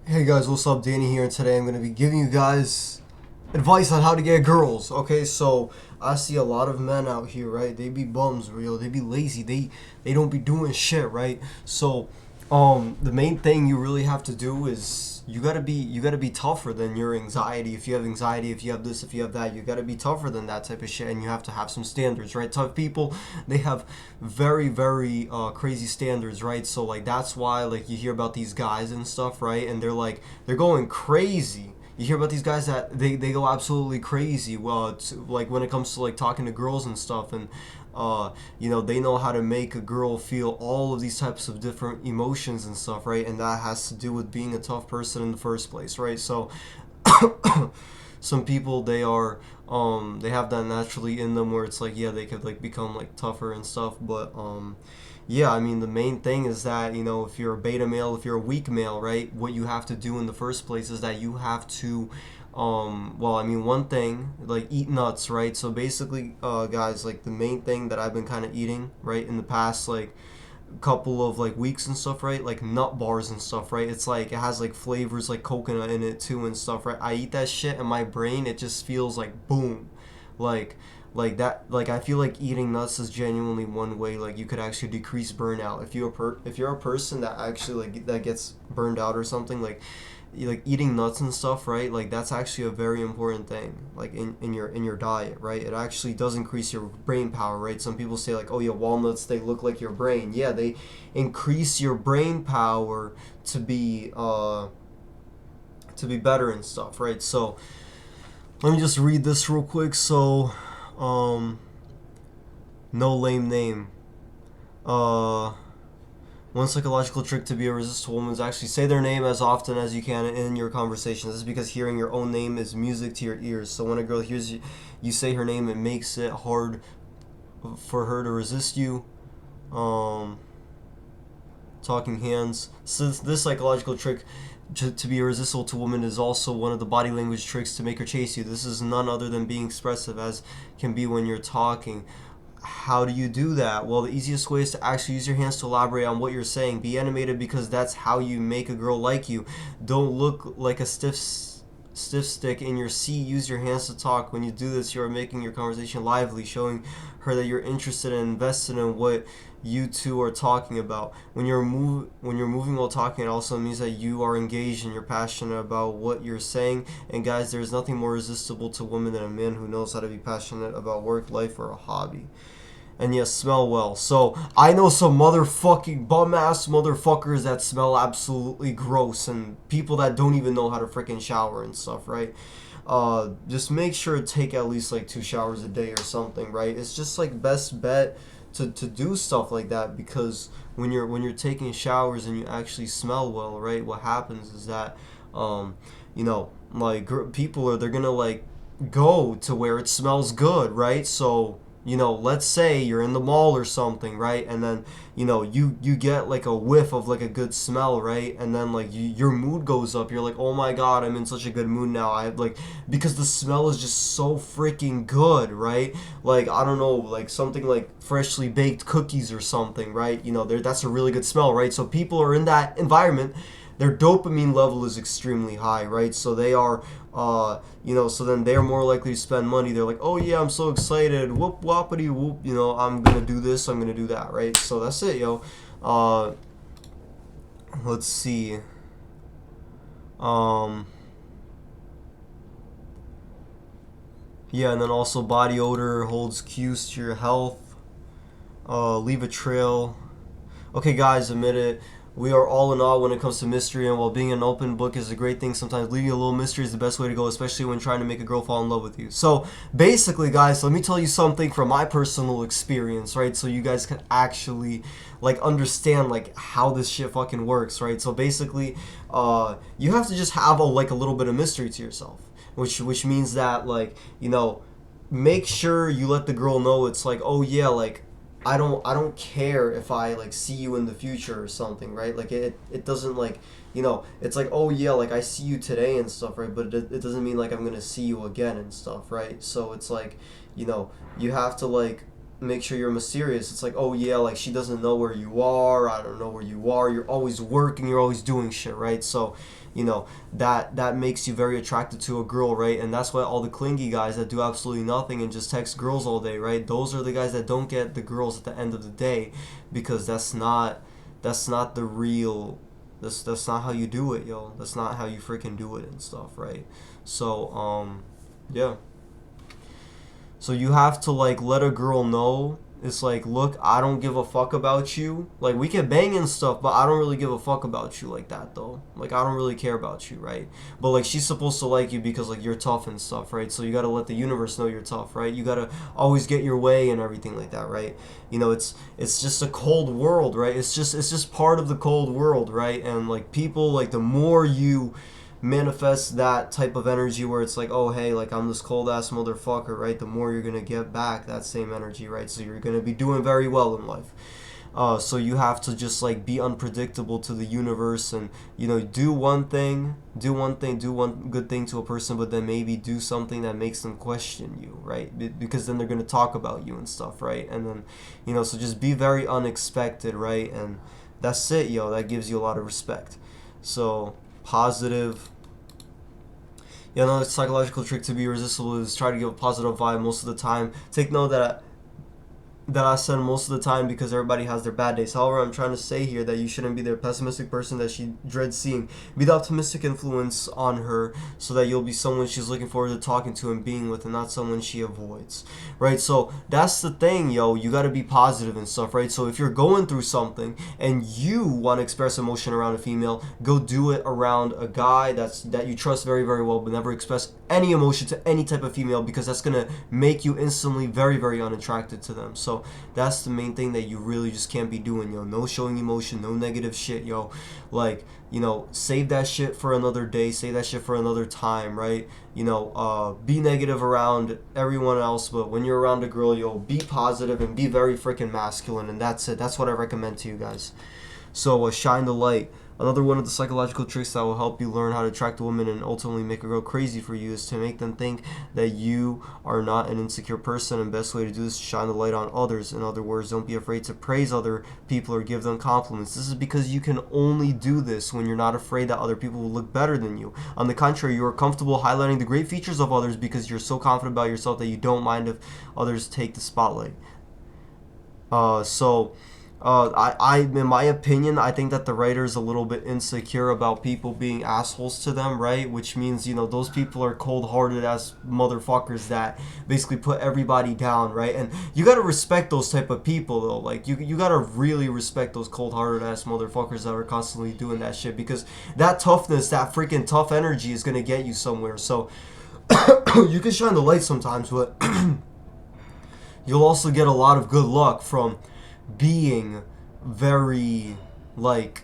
Hey guys, what's up? Danny here, and today I'm going to be giving you guys advice on how to get girls. Okay, so I see a lot of men out here, right? They be bums, real. They be lazy. They don't be doing shit, right? So, the main thing you really have to do is you gotta be tougher than your anxiety. If you have anxiety, if you have this, if you have that, you gotta be tougher than that type of shit, and you have to have some standards, right? Tough people, they have very crazy standards, right? So like that's why like you hear about these guys and stuff, right? And they're going crazy. You hear about these guys that they go absolutely crazy. Well, like when it comes to like talking to girls and stuff, and they know how to make a girl feel all of these types of different emotions and stuff, right? And that has to do with being a tough person in the first place, right? So some people they have that naturally in them where it's like, yeah, they could like become like tougher and stuff, but yeah, I mean, the main thing is that, if you're a beta male, if you're a weak male, right, what you have to do in the first place is that you have to, well, I mean, one thing, like, eat nuts, right? So basically, guys, like, the main thing that I've been kind of eating, right, in the past, like, couple of like weeks and stuff, right? Like nut bars and stuff, right? It's like it has like flavors like coconut in it too and stuff, right? I eat that shit and my brain it just feels like boom, like like that. Like I feel like eating nuts is genuinely one way like you could actually decrease burnout. If you're a person that actually like that gets burned out or something, like eating nuts and stuff, right? Like that's actually a very important thing, like in your diet, right? It actually does increase your brain power, right? Some people say like, oh yeah, walnuts they look like your brain. Yeah, they increase your brain power to be better and stuff, right? So let me just read this real quick. So, um, no lame name. Uh, One psychological trick to be a resistant woman is actually say their name as often as you can in your conversations. This is because hearing your own name is music to your ears. So when a girl hears you say her name, it makes it hard for her to resist you. Um, Talking hands. So this psychological trick to be irresistible to women is also one of the body language tricks to make her chase you. This is none other than being expressive as can be when you're talking. How do you do that? Well, the easiest way is to actually use your hands to elaborate on what you're saying. Be animated because that's how you make a girl like you. Don't look like a stiff stick in your seat. Use your hands to talk. When you do this, you are making your conversation lively, showing her that you're interested and invested in what you two are talking about. When you're moving while talking, it also means that you are engaged and you're passionate about what you're saying. And guys, there's nothing more resistible to women than a man who knows how to be passionate about work, life, or a hobby. And yes, smell well. So I know some motherfucking bum ass motherfuckers that smell absolutely gross, and people that don't even know how to freaking shower and stuff, right? Just make sure to take at least like 2 showers a day or something, right? It's just like best bet to do stuff like that, because when you're taking showers and you actually smell well, right? What happens is that, like people they're gonna like go to where it smells good, right? So let's say you're in the mall or something, right? And then you get like a whiff of like a good smell, right? And then like your mood goes up. You're like, oh my god, I'm in such a good mood now. I like because the smell is just so freaking good, right? Like I don't know, like something like freshly baked cookies or something, right? That's a really good smell, right? So people are in that environment, their dopamine level is extremely high, right? So they are, so then they're more likely to spend money. They're like, oh yeah, I'm so excited, whoop whoppity whoop, I'm gonna do this, I'm gonna do that, right? So that's it, yo. Uh, let's see. Um, yeah, and then also body odor holds cues to your health. Leave a trail. Okay, guys, admit it. We are all in awe when it comes to mystery, and while being an open book is a great thing, sometimes leaving a little mystery is the best way to go, especially when trying to make a girl fall in love with you. So, basically, guys, let me tell you something from my personal experience, right? So you guys can actually, like, understand, like, how this shit fucking works, right? So, basically, you have to just have a little bit of mystery to yourself, which means that, like, make sure you let the girl know it's like, oh yeah, like I don't care if I like see you in the future or something, right? Like it doesn't like it's like, oh yeah, like I see you today and stuff, right? But it doesn't mean like I'm gonna see you again and stuff, right? So it's like, you have to like make sure you're mysterious. It's like, oh yeah, like she doesn't know where you are. I don't know where you are. You're always working. You're always doing shit, right? So, that makes you very attracted to a girl, right? And that's why all the clingy guys that do absolutely nothing and just text girls all day, right? Those are the guys that don't get the girls at the end of the day, because that's not the real. That's not how you do it, yo. That's not how you freaking do it and stuff, right? So, yeah. So you have to like let a girl know. It's like, look, I don't give a fuck about you. Like, we can bang and stuff, but I don't really give a fuck about you like that, though. Like, I don't really care about you, right? But like, she's supposed to like you because like you're tough and stuff, right? So you gotta let the universe know you're tough, right? You gotta always get your way and everything like that, right? It's just a cold world, right? It's just part of the cold world, right? And like people, like the more you manifest that type of energy where it's like, oh hey, like I'm this cold ass motherfucker, right? The more you're gonna get back that same energy, right? So you're gonna be doing very well in life. So you have to just like be unpredictable to the universe, and do one good thing to a person, but then maybe do something that makes them question you, right? Because then they're gonna talk about you and stuff, right? And then so just be very unexpected, right? And that's it, yo. That gives you a lot of respect. So positive. Yeah, another psychological trick to be irresistible is try to give a positive vibe most of the time. Take note that I said most of the time because everybody has their bad days. However, I'm trying to say here that you shouldn't be the pessimistic person that she dreads seeing. Be the optimistic influence on her so that you'll be someone she's looking forward to talking to and being with, and not someone she avoids, right? So that's the thing, yo. You got to be positive and stuff, right? So if you're going through something and you want to express emotion around a female, go do it around a guy that you trust very, very well, but never express any emotion to any type of female, because that's going to make you instantly very, very unattracted to them. So that's the main thing that you really just can't be doing, yo. No showing emotion, no negative shit, yo. Like, save that shit for another day, save that shit for another time, right? Be negative around everyone else, but when you're around a girl, yo, be positive and be very freaking masculine, and that's it. That's what I recommend to you guys. So shine the light. Another one of the psychological tricks that will help you learn how to attract a woman and ultimately make her go crazy for you is to make them think that you are not an insecure person. And best way to do this is shine the light on others. In other words, don't be afraid to praise other people or give them compliments. This is because you can only do this when you're not afraid that other people will look better than you. On the contrary, you are comfortable highlighting the great features of others because you're so confident about yourself that you don't mind if others take the spotlight. In my opinion, I think that the writer is a little bit insecure about people being assholes to them, right? Which means, those people are cold-hearted ass motherfuckers that basically put everybody down, right? And you gotta respect those type of people, though. Like, you gotta really respect those cold-hearted ass motherfuckers that are constantly doing that shit, because that toughness, that freaking tough energy is gonna get you somewhere. So, you can shine the light sometimes, but you'll also get a lot of good luck from being very, like,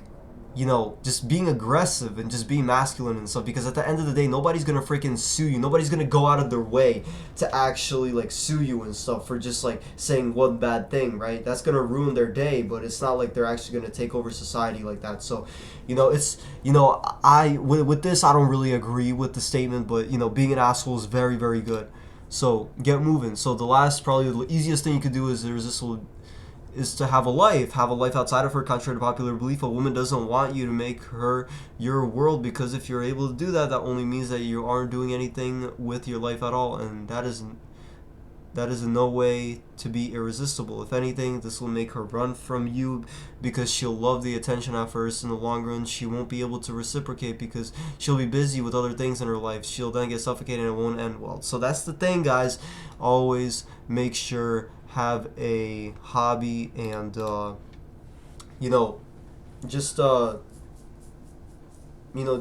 just being aggressive and just being masculine and stuff, because at the end of the day, nobody's gonna freaking sue you. Nobody's gonna go out of their way to actually like sue you and stuff for just like saying one bad thing, right? That's gonna ruin their day, but it's not like they're actually gonna take over society like that. So it's with this, I don't really agree with the statement, but being an asshole is very, very good. So get moving. So the last, probably the easiest thing you could do is to have a life outside of her. Contrary to popular belief, a woman doesn't want you to make her your world, because if you're able to do that, that only means that you aren't doing anything with your life at all, and that is in no way to be irresistible. If anything, this will make her run from you, because she'll love the attention at first. In the long run, she won't be able to reciprocate because she'll be busy with other things in her life. She'll then get suffocated and it won't end well. So that's the thing, guys. Always make sure have a hobby and just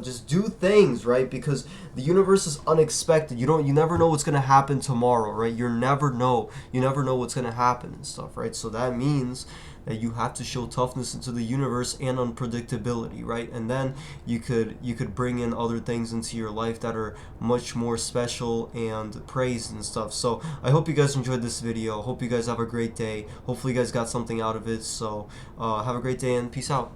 just do things, right? Because the universe is unexpected. You never know what's gonna happen tomorrow, right? You never know what's gonna happen and stuff, right? So that means that you have to show toughness into the universe and unpredictability, right? And then you could bring in other things into your life that are much more special and praised and stuff. So I hope you guys enjoyed this video. Hope you guys have a great day. Hopefully you guys got something out of it. So have a great day and peace out.